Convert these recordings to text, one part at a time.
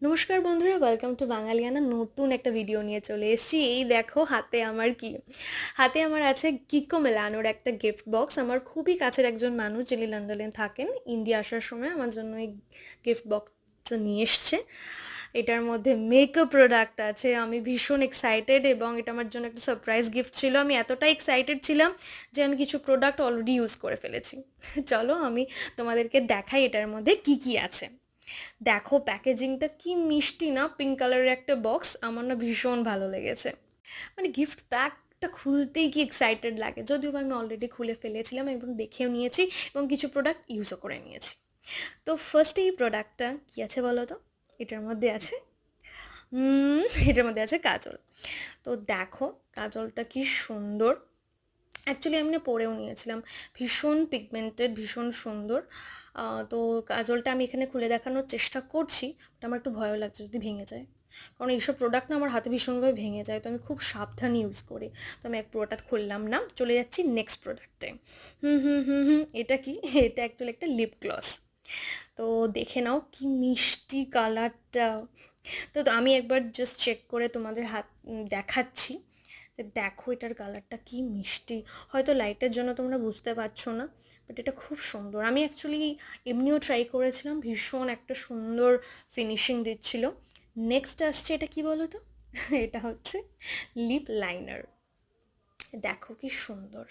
নমস্কার বন্ধুরা, welcome to বাঙালিয়ানা। নতুন একটা ভিডিও নিয়ে চলে এসেছি। এই দেখো হাতে আমার আছে কিকো মেলানোর একটা গিফট বক্স। আমার খুবই কাছের একজন মানুষ যিনি লন্ডনে থাকেন, ইন্ডিয়া আসার সময় আমার জন্য এই গিফট বক্সটা নিয়ে এসছে। এটার মধ্যে মেকআপ প্রোডাক্ট আছে। আমি ভীষণ এক্সাইটেড এবং এটা আমার জন্য একটা সারপ্রাইজ গিফট ছিল। আমি এতটাই এক্সাইটেড ছিলাম যে আমি কিছু প্রোডাক্ট অলরেডি ইউজ করে ফেলেছি। চলো আমি তোমাদেরকে দেখাই এটার মধ্যে কি কি আছে। দেখো প্যাকেজিংটা কি মিষ্টি না, পিঙ্ক কালারের একটা বক্স। আমার না ভীষণ ভালো লেগেছে। মানে গিফট প্যাকটা খুলতেই কি এক্সাইটেড লাগে, যদিও বা আমি অলরেডি খুলে ফেলেছিলাম এবং দেখেও নিয়েছি এবং কিছু প্রোডাক্ট ইউজও করে নিয়েছি। তো ফার্স্ট এই প্রোডাক্টটা কী আছে বলো তো। এটার মধ্যে আছে এটার মধ্যে আছে কাজল। তো দেখো কাজলটা কি সুন্দর। অ্যাকচুয়ালি আমি না পরেও নিয়েছিলাম, ভীষণ পিগমেন্টেড, ভীষণ সুন্দর। তো কাজলটা আমি এখানে খুলে দেখানোর চেষ্টা করছি, বাট আমার একটু ভয়ও লাগছে যদি ভেঙে যায়, কারণ এইসব প্রোডাক্ট না আমার হাতে ভীষণভাবে ভেঙে যায়, তো আমি খুব সাবধানে ইউজ করি। তো আমি এক পুরোটা খুললাম না, চলে যাচ্ছি নেক্সট প্রোডাক্টে। এটা কি? এটা অ্যাকচুয়ালি একটা লিপ গ্লস। তো দেখে নাও কি মিষ্টি কালারটা। তো আমি একবার জাস্ট চেক করে তোমাদের দেখাচ্ছি। তো দেখো এটার কালারটা কি মিষ্টি। হয়তো লাইটের জন্য তোমরা বুঝতে পারছো না, বাট এটা খুব সুন্দর। আমি অ্যাকচুয়ালি এমনিও ট্রাই করেছিলাম, ভীষণ একটা সুন্দর ফিনিশিং দিচ্ছিল। নেক্সট আসছে, এটা কি বলো তো? এটা হচ্ছে লিপ লাইনার। দেখো কি সুন্দর।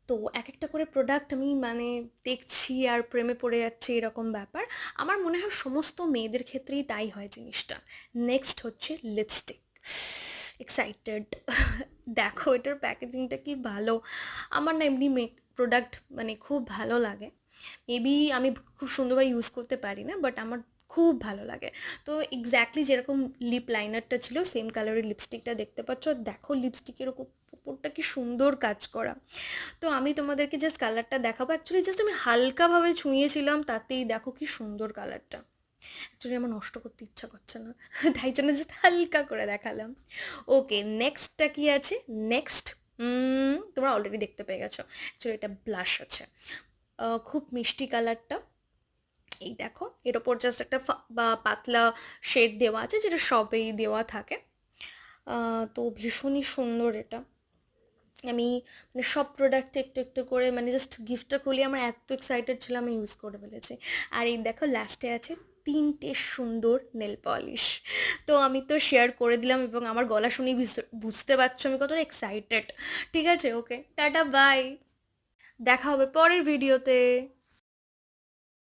তো এক একটা করে প্রোডাক্ট আমি দেখছি আর প্রেমে পড়ে যাচ্ছে, এরকম ব্যাপার। আমার মনে হয় সমস্ত মেয়েদের ক্ষেত্রেই তাই হয় জিনিসটা। নেক্সট হচ্ছে লিপস্টিক। এক্সাইটেড। দেখো এটার প্যাকেজিংটা কি ভালো। আমার না এমনি প্রোডাক্ট খুব ভালো লাগে। মেবি আমি খুব সুন্দরভাবে ইউজ করতে পারি না, বাট আমার খুব ভালো লাগে। তো এক্স্যাক্টলি যেরকম লিপ লাইনারটা ছিল সেম কালারের লিপস্টিকটা দেখতে পাচ্ছ। দেখো লিপস্টিকের ওপরটা কি সুন্দর কাজ করা। তো আমি তোমাদেরকে জাস্ট কালারটা দেখাবো। অ্যাকচুয়ালি জাস্ট আমি হালকাভাবে ছুঁয়েছিলাম, তাতেই দেখো কি সুন্দর কালারটা। অ্যাকচুয়ালি আমার নষ্ট করতে ইচ্ছা করছে না, তাই জন্য জাস্ট হালকা করে দেখালাম। ওকে, নেক্সটটা কি আছে? নেক্সট তোমরা অলরেডি দেখতে পেয়ে গেছো। অ্যাকচুয়ালি এটা ব্লাশ আছে। খুব মিষ্টি কালারটা। এই দেখো এর ওপর জাস্ট একটা বা পাতলা শেড দেওয়া আছে, যেটা সবেই দেওয়া থাকে। তো ভীষণই সুন্দর এটা। আমি সব প্রোডাক্টে একটু একটু করে জাস্ট গিফটটা খুলি, আমার এত এক্সাইটেড ছিলাম আমি ইউজ করে ফেলেছি। আর এই দেখো লাস্টে আছে 3টে সুন্দর নেল পলিশ। তো আমি তো শেয়ার করে দিলাম এবং আমার গলা শুনেই বুঝতে পারছো আমি কতটা এক্সাইটেড। ঠিক আছে, ওকে, টাটা, বাই। দেখা হবে পরের ভিডিওতে।